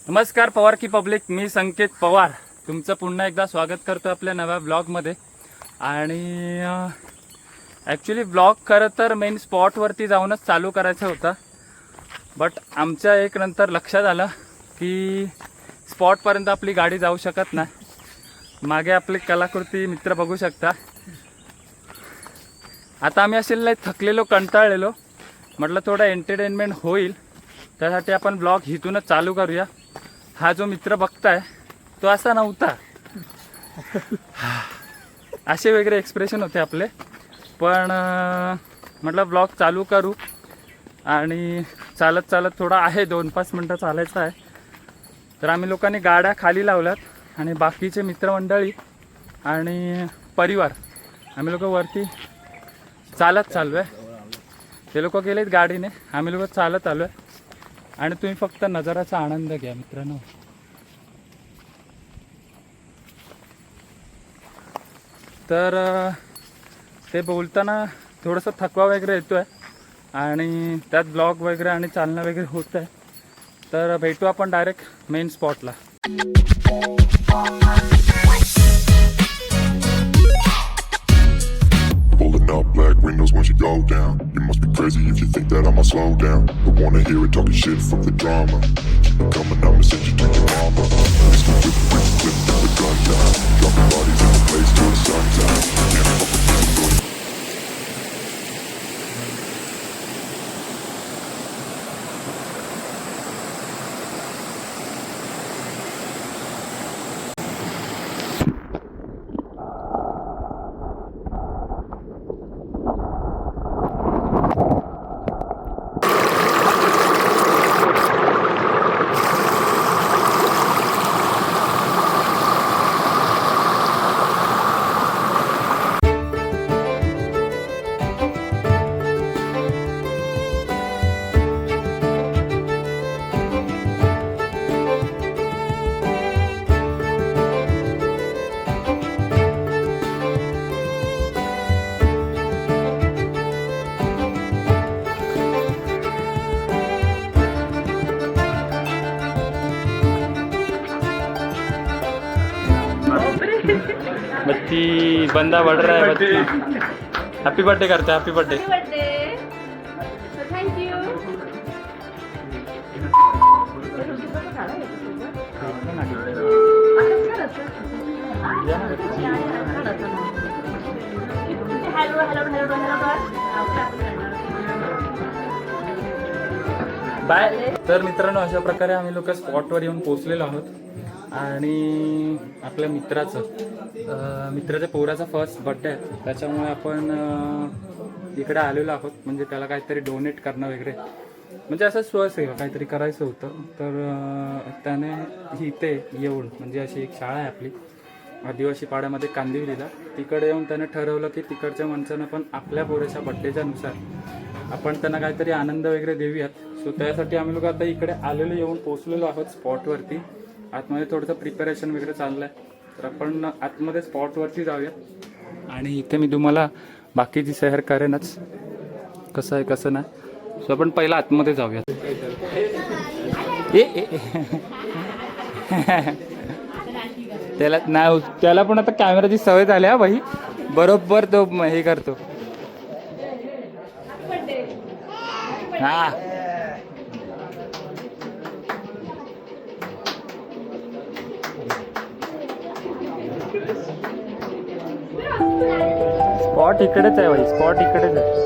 नमस्कार पवार की पब्लिक, मी संकेत पवार तुमचं पुन्हा एकदा स्वागत करतो आपल्या नव्या ब्लॉगमध्ये. आणि ॲक्च्युली ब्लॉग खरं तर मेन स्पॉटवरती जाऊनच चालू करायचं होतं, बट आमच्या एक नंतर लक्षात आलं की स्पॉटपर्यंत आपली गाडी जाऊ शकत नाही. मागे आपली कलाकृती मित्र बघू शकता. आता आम्ही असे लय थकलेलो, कंटाळलेलो, म्हटलं थोडं एंटरटेनमेंट होईल, त्यासाठी आपण ब्लॉग इथूनच चालू करूया. हा जो मित्र बघताय तो असा नव्हता, असे वेगळे एक्सप्रेशन होते आपले, पण म्हटलं ब्लॉग चालू करू. आणि चालत चालत थोडा आहे 2-5 मिनटं चालायचं आहे. तर आम्ही लोकांनी गाड्या खाली लावल्यात आणि बाकीचे मित्रमंडळी आणि परिवार आम्ही लोक वरती चालत चाललो आहे. ते लोक गेलेत गाडीने, आम्ही लोक चालत आलो आहे. आणि तुम्ही फक्त नजाराचा आनंद घ्या मित्रांनो. तर ते बोलताना थोडंसं थकवा वगैरे येतो आहे आणि त्यात ब्लॉग वगैरे आणि चालणं वगैरे होतं आहे. तर भेटू आपण डायरेक्ट मेन स्पॉटला. Pulling up black windows once you go down. You must be crazy if you think that I'ma slow down. Don't wanna hear it talking shit, fuck the drama. Keep it coming, I'ma send you to your mama. Pistol whip, flip the gun down. Dropping bodies in the place till the sun's out. Can't fuck with this boy. बत्ती बंदा बढ़ रहा है. बत्ती happy birthday करते. Happy birthday. Thank you. Bye. तर मित्रांनो, अशा प्रकारे आम्ही लोक स्पॉटवर येऊन पोचलेलो आहोत. आणि आपल्या मित्राच्या पोराचा फर्स्ट बर्थडे आहे, त्याच्यामुळे आपण इकडे आलेलो आहोत. म्हणजे त्याला काहीतरी डोनेट करणं वगैरे, म्हणजे असं स्वसेवा काहीतरी करायचं होतं. तर त्याने इथे येऊन, म्हणजे अशी एक शाळा आहे आपली आदिवासी पाड्यामध्ये कांदिवलीला, तिकडे येऊन त्याने ठरवलं की तिकडच्या माणसांना पण आपल्या पोराच्या बड्डेच्या नुसार आपण त्यांना काहीतरी आनंद वगैरे देऊयात. सो त्यासाठी आम्ही लोक आता इकडे आलेलो, येऊन पोचलेलो आहोत स्पॉटवरती. आतमध्ये थोडंसं प्रिपरेशन वगैरे चाललं आहे, तर आपण आतमध्ये स्पॉटवरती जाऊया. आणि इथे मी तुम्हाला बाकीची सैर करेनच, कसं आहे कसं नाही. सो आपण पहिला आतमध्ये जाऊया. त्याला नाही, त्याला पण आता कॅमेराची सवय झाली हा भाई, बरोबर तो हे करतो. हा, स्पॉट इकडेच आहे भाई, स्पॉट इकडेच आहे.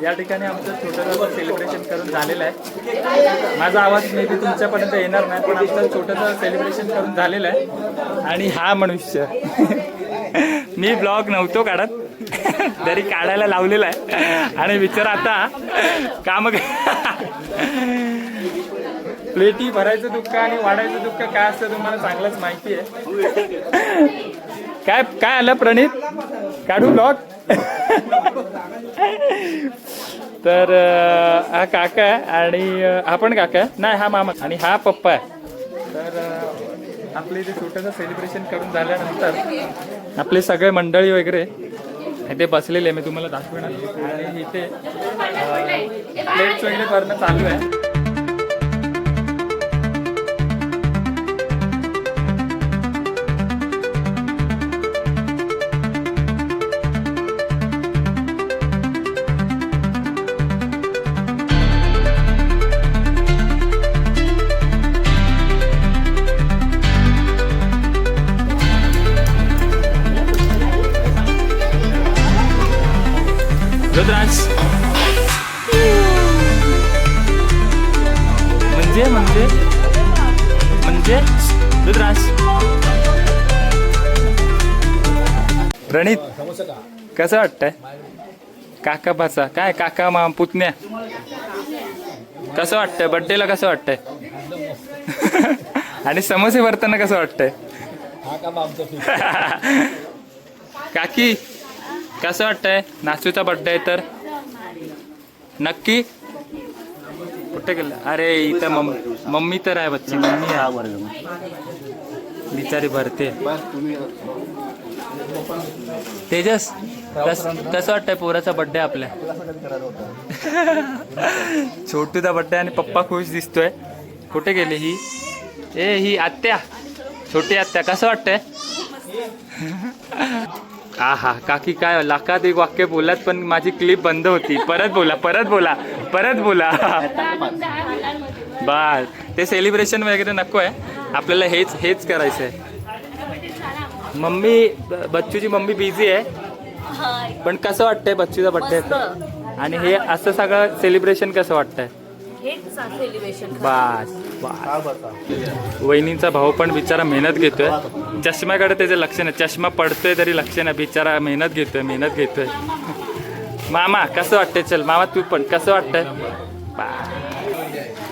या ठिकाणी आमचं छोटंसं सेलिब्रेशन करून झालेलं आहे. माझा आवाज मे बी तुमच्यापर्यंत येणार नाही, पण आमचं छोटंसं सेलिब्रेशन करून झालेलं आहे. आणि हा मनुष्य मी ब्लॉग नव्हतो काढत तरी काढायला लावलेला आहे. आणि विचार आता काम प्लेटी भरायचं दुःख आणि वाढायचं दुःख काय असतं तुम्हाला चांगलंच माहिती आहे. काय काय आलं प्रणित, काढू ब्लॉग? तर हा काका आहे आणि हा पण काका आहे, नाही हा मामा आणि हा पप्पा आहे. तर आपले इथे छोटंसं सेलिब्रेशन करून झाल्यानंतर आपले सगळे मंडळी वगैरे इथे बसलेले मी तुम्हाला दाखवणार. आणि इथे प्लेट्स वगैरे भरणं चालू आहे. रुद्रांश म्हणजे रुद्रांश. प्रणित कसं वाटतंय काका भाचा, काय काका मा पुतण्या, कसं वाटतंय बड्डेला, कसं वाटतंय? आणि समोसे भरताना कसं वाटतंय? काकी कसं वाटतंय? नाचूचा बड्डे आहे तर नक्की. कुठे गेलं? अरे इथं मम्मी तर आहे, बच्ची मम्मी आहे बिचारी भरते. तेजस कसं वाटतंय पोराचा बड्डे आपल्या? छोटूचा बड्डे आणि पप्पा खुश दिसतोय. कुठे गेले ही? ही आत्या, छोटी आत्या, कसं वाटतंय? हा हा काकी काय लाखात एक वाक्य बोलात, पण माझी क्लिप बंद होती. परत बोला बस. ते सेलिब्रेशन वगैरे नको आहे आपल्याला, हेच करायचं आहे. मम्मी बच्चूची मम्मी बिझी आहे, पण कसं वाटतंय बच्चूचा बड्डे आणि हे असं सगळं सेलिब्रेशन कसं वाटतंय? बस. वहिनींचा भाऊ पण बिचारा मेहनत घेतोय, चष्म्याकडे त्याचं लक्ष नाही, चष्मा पडतोय तरी लक्ष नाही, बिचारा मेहनत घेतोय. मामा कसं वाटतंय? चल मामा तू पण कसं वाटतंय?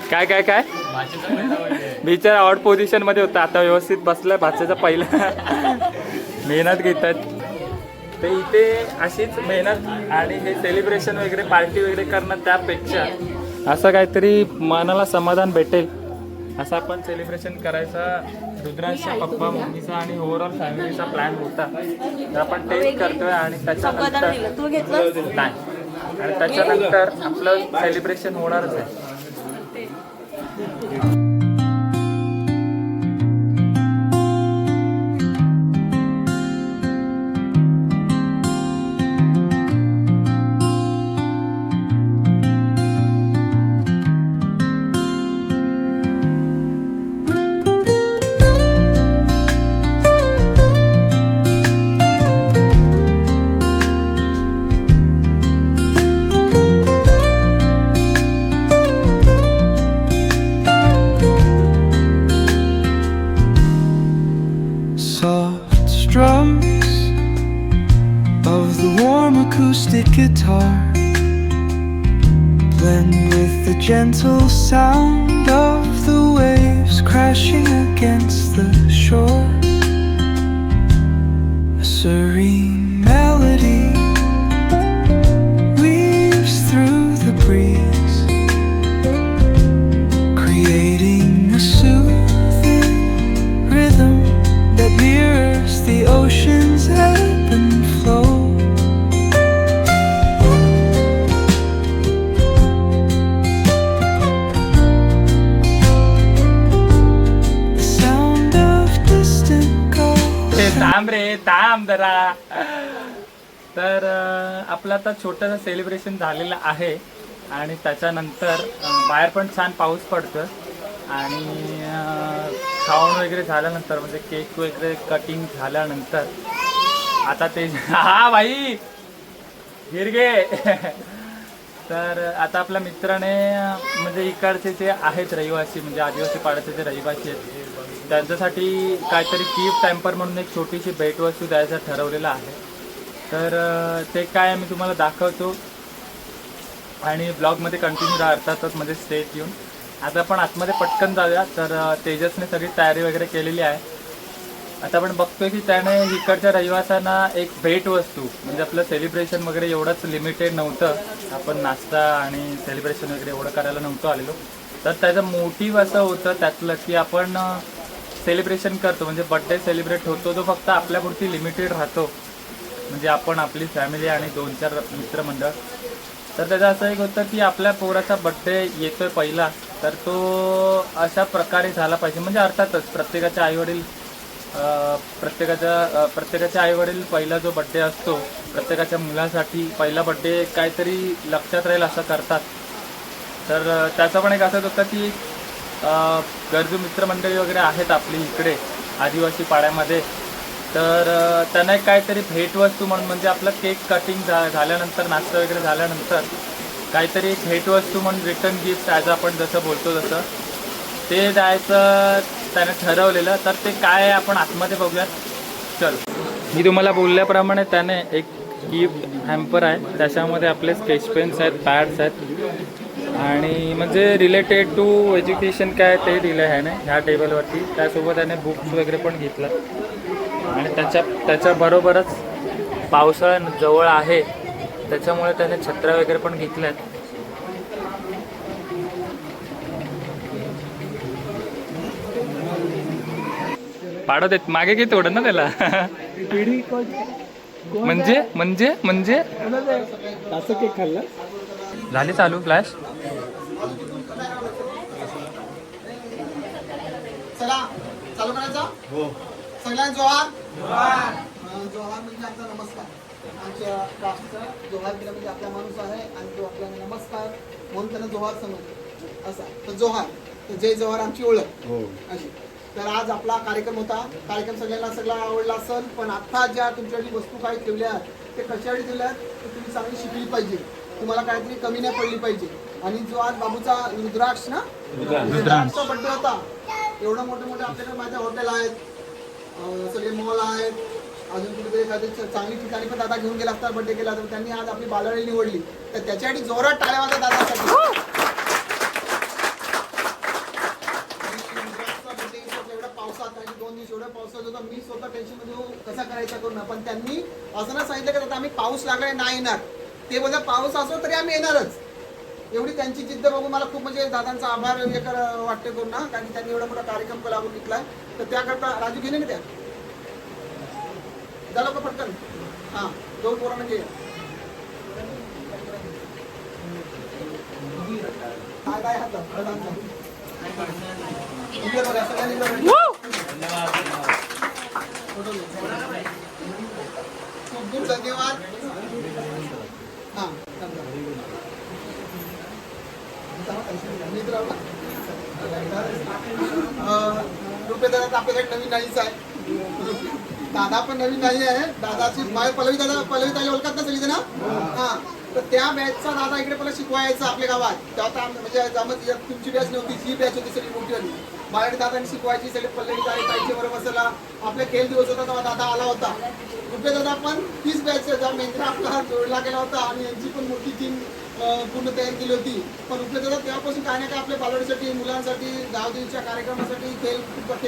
काय काय काय बिचारा आउट पोझिशन मध्ये होता, आता व्यवस्थित बसलाय. भाच्याचा पहिला मेहनत घेतात ते इथे. अशीच मेहनत आणि हे सेलिब्रेशन वगैरे पार्टी वगैरे करणं, त्यापेक्षा असं काहीतरी मनाला समाधान भेटेल असं आपण सेलिब्रेशन करायचा. रुद्रांशच्या पप्पा मम्मीचा आणि ओव्हरऑल फॅमिलीचा प्लॅन होता, तर आपण टेस्ट करतोय. आणि त्याच्यानंतर नाही, आणि त्याच्यानंतर आपलं सेलिब्रेशन होणारच आहे. Drums of the warm acoustic guitar blend with the gentle sound of the waves crashing against the shore. A serene melody weaves through the breeze, creating a soothing rhythm that mirrors the ocean's ebb and flow. The sound of distant calls. थांब जरा. तर आपलं आता छोटंसं celebration झालेलं आहे आणि त्याच्यानंतर बाहेर पण छान पाऊस पडतोय. आणि खाऊन वगैरे झाल्यानंतर म्हणजे केक वगैरे कटिंग झाल्यानंतर आता ते हा भाई गिरगे तर आता आपल्या मित्राने म्हणजे इकडचे जे आहेत रहिवासी म्हणजे आदिवासी पाड्याचे जे रहिवासी आहेत त्यांच्यासाठी काहीतरी गिफ्ट हॅम्पर म्हणून एक छोटीशी भेटवस्तू द्यायचं ठरवलेलं आहे. तर ते काय मी तुम्हाला दाखवतो आणि ब्लॉगमध्ये कंटिन्यू राहतातच म्हणजे स्टेट येऊन. आता आपण आतमध्ये पटकन जाऊया. तर तेजसने सगळी तयारी वगैरे केलेली आहे. आता आपण बघतोय की त्याने इकडच्या रहिवाशांना एक भेटवस्तू म्हणजे आपलं सेलिब्रेशन वगैरे एवढंच लिमिटेड नव्हतं, आपण नाश्ता आणि सेलिब्रेशन वगैरे एवढं करायला नव्हतं आलेलो. तर त्याचं मोटिव्ह असं होतं त्यातलं की आपण सेलिब्रेशन करतो म्हणजे बड्डे सेलिब्रेट होतो तो फक्त आपल्यापुरती लिमिटेड राहतो म्हणजे आपण आपली फॅमिली आणि 2-4 मित्रमंडळ. तर त्याचं असं एक होतं की आपल्या पोराचा बड्डे येतोय पहिला तर तो अशा प्रकारे झाला पाहिजे म्हणजे अर्थातच प्रत्येकाच्या आईवडील पहिला जो बड्डे असतो प्रत्येकाच्या मुलासाठी पहिला बड्डे काहीतरी लक्षात राहील असं करतात. तर त्याचं पण एक असंच होतं की गरजू मित्रमंडळी वगैरे आहेत आपली इकडे आदिवासी पाड्यामध्ये. तर त्यांना एक काहीतरी भेटवस्तू म्हणून म्हणजे आपलं केक कटिंग झाल्यानंतर नाश्ता वगैरे झाल्यानंतर काहीतरी एक भेटवस्तू म्हणून रिटर्न गिफ्ट ॲज आपण जसं बोलतो तसं ते द्यायचं त्याने ठरवलेलं. तर ते काय आहे आपण आतमध्ये बघूयात. चल, मी तुम्हाला बोलल्याप्रमाणे त्याने एक गिफ्ट हॅम्पर आहे त्याच्यामध्ये आपले स्केच पेन्स आहेत, पॅड्स आहेत आणि म्हणजे रिलेटेड टू एज्युकेशन काय ते दिलं आहे ना ह्या टेबलवरती. त्यासोबत त्याने बुक्स वगैरे पण घेतलं आणि त्याच्याबरोबरच पावसाळा जवळ आहे त्याच्यामुळे त्याने छत्र्या वगैरे पण घेतल्यात. पाडत येत मागे घे थोडं ना त्याला. म्हणजे झाली चालू फ्लॅश. चला चालू करायचा. हो सगळ्यांना जोहार. जोहार म्हणजे आमचा नमस्कार. आमच्या राष्ट्राचा जोहार केला म्हणजे आपला माणूस आहे आणि तो आपल्याला नमस्कार म्हणून त्यांना जोहार समजतो असा. तर जोहार तर जय जोहार आमची ओळख अशी. तर आज आपला कार्यक्रम होता. कार्यक्रम सगळा आवडला असेल पण आता ज्या तुमच्यासाठी वस्तू काही ठेवल्या ते कशासाठी ठेवल्या तर तुम्ही चांगली शिकली पाहिजे, तुम्हाला काहीतरी कमी नाही पडली पाहिजे. आणि जो आज बाबूचा रुद्राक्ष ना रुद्राक्षचा बड्डे होता. एवढं मोठे आपल्याकडे माझ्या हॉटेल आहेत, सगळे मॉल आहेत, अजून कुठेतरी एखादी चांगली ठिकाणी पण दादा घेऊन गेला असता बड्डे केला तर त्यांनी आज आपली बालाळी निवडली. तर त्याच्यासाठी जोरात टाळ्या वाजवा दादासाठी. एवढ्या पावसात होता मी स्वतः टेन्शन मध्ये कसा करायचा करून पण त्यांनी असं ना सांगितलं की आता आम्ही पाऊस लागलाय नाही येणार. ते बोलतात पाऊस असो तरी आम्ही येणारच. एवढी त्यांची जिद्द बघून मला खूप म्हणजे दादांचा आभार वाटते करून ना कारण त्यांनी एवढा मोठा कार्यक्रम लागून घेतलाय. तर त्याकरता राजू घेणे ना त्या झालं का पटकन. हां 2 पोरांना घे. काय हात खूप खूप धन्यवाद. हां रुपये दादा आपल्याकडे नवीन नाहीच आहे. दादा पण नवीन नाही आहे. दादाची पल्लवी ताई ओळखत ना सगळी ना. हां तर त्या बॅचचा दादा इकडे पहिला शिकवायचा आपल्या गावात. तेव्हा म्हणजे तुमची बॅच नव्हती, ही बॅच होती सगळी मोठी होती. मराठी दादांनी शिकवायची सगळे पल्लवी ताईच्या बरोबर बसला. आपला खेळ दिवस होता तेव्हा दादा आला होता. रुपये दादा पण 30 बॅच जेव्हा मेंद्रा आपला जोडला गेला होता आणि यांची पण मोठी टीम पूर्ण तयारी केली होती. पण रुपये दादा तेव्हापासून काय नाही काय आपल्या बालवाडीसाठी मुलांसाठी गावदेवीच्या कार्यक्रमासाठी खेळ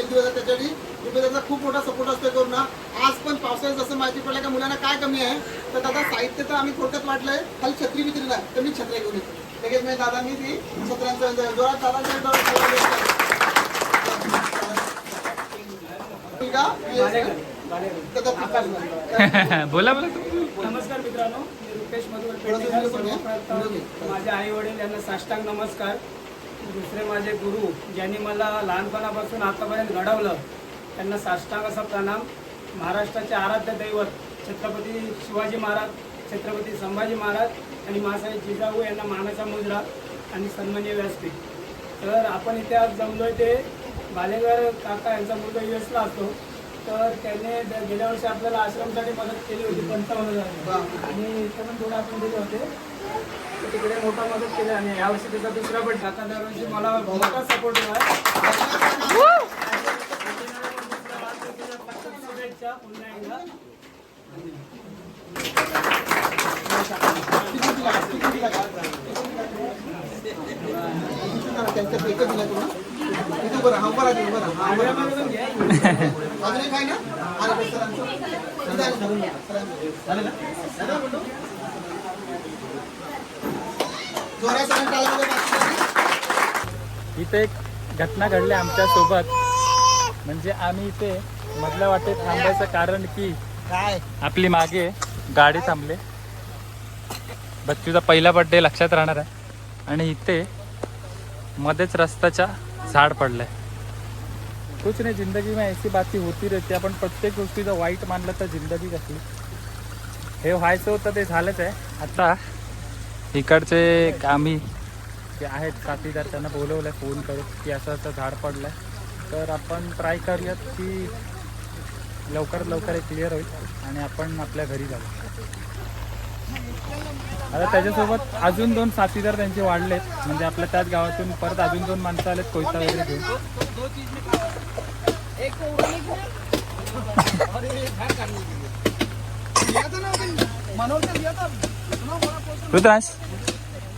दिवस आहे त्याच्यासाठी रुपये दादा खूप मोठा सपोर्ट असतो करून ना. आज पण पावसाळ्यात जसं माहिती पडलं का मुलांना काय कमी आहे तर दादा साहित्य तर आम्ही थोडक्यात वाटलंय खाली छत्री विक्रीला आहे तर मी छत्र्या घेऊन येतो. लगेच मी दादांनी ती छत्र्यांचं जोरात दादांच्या बोला. नमस्कार मित्रांनो, मी रुपेश मधुकर. माझे आई वडील यांना साष्टांग नमस्कार. दुसरे माझे गुरु ज्यांनी मला लहानपणापासून आतापर्यंत घडवलं त्यांना साष्टांग असा प्रणाम. महाराष्ट्राचे आराध्य दैवत छत्रपती शिवाजी महाराज, छत्रपती संभाजी महाराज आणि मासाहेब जिजाऊ यांना मानाचा मुजरा आणि सन्माननीय व्यासपीठ. तर आपण इथे आज जमलोय ते बालेकर काका यांचा मुलगा US ला असतो. तर त्याने गेल्या वर्षी आपल्याला आश्रमसाठी मदत केली होती 55,000 आणि इथं पण थोडं आपण दिले होते. तर तिकडे मोठा मदत केली आणि यावर्षी त्याचा दुसरा बट आता दरवर्षी मला मोठा सपोर्ट शुभेच्छा पुन्हा एकदा त्यांचं पैसे दिलं तुला किती बरं हा बरं आहे, बरं हा बरं अजून एक आहे ना अरे सरांचं जोरा सरांच्या इथे एक घटना घडली आमच्या सोबत. म्हणजे आम्ही इथे मधल्या वाटेत थांबायचं कारण की काय आपली मागे गाडी थांबले. बच्चूचा पहिला बर्थडे लक्षात राहणार आहे. आणि इथे मध्येच रस्त्याच्या झाड पडलंय. कुछ नाही, जिंदगी में ऐसी बाती होती रहती. आपण प्रत्येक गोष्टीचं वाईट मानलं तर जिंदगी कसली. हे व्हायचं होतं ते झालंच आहे. आता इकडचे आम्ही जे आहेत साथीदार त्यांना बोलवलं आहे फोन करून की असं असं झाड पडलं आहे. तर आपण ट्राय करूयात की लवकरात लवकर हे क्लिअर होईल आणि आपण आपल्या घरी जाऊ. आता त्याच्यासोबत अजून 2 साथीदार त्यांचे वाढलेत. म्हणजे आपल्या त्याच गावातून परत अजून 2 माणसं आलेत कोयता वगैरे घेऊन. रुद्रांश,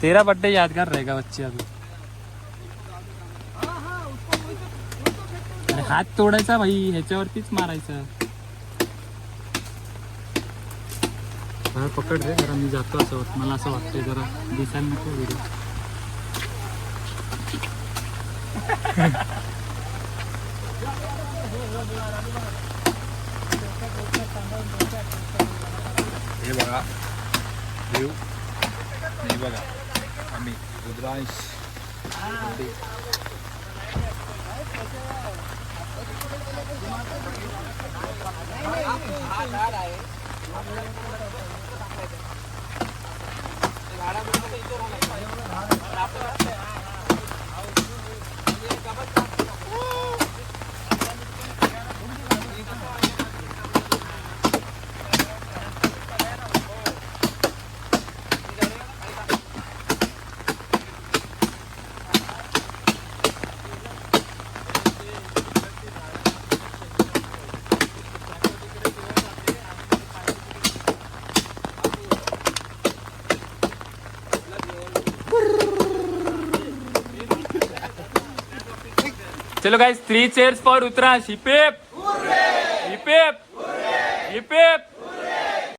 तेरा बर्थडे यादगार रहेगा बच्चे. अभी अरे हात तोडायचा भाई, ह्याच्यावरतीच मारायचं. पकड रे जरा, मी जातो असं वाटतं. मला असं वाटतंय जरा दिसायला नको व्हिडिओ. हे बघा देव, हे बघा आम्ही रुद्रांश. चलो guys, 3 cheers for Uttarash. Hip hip, hip hip, hip hip.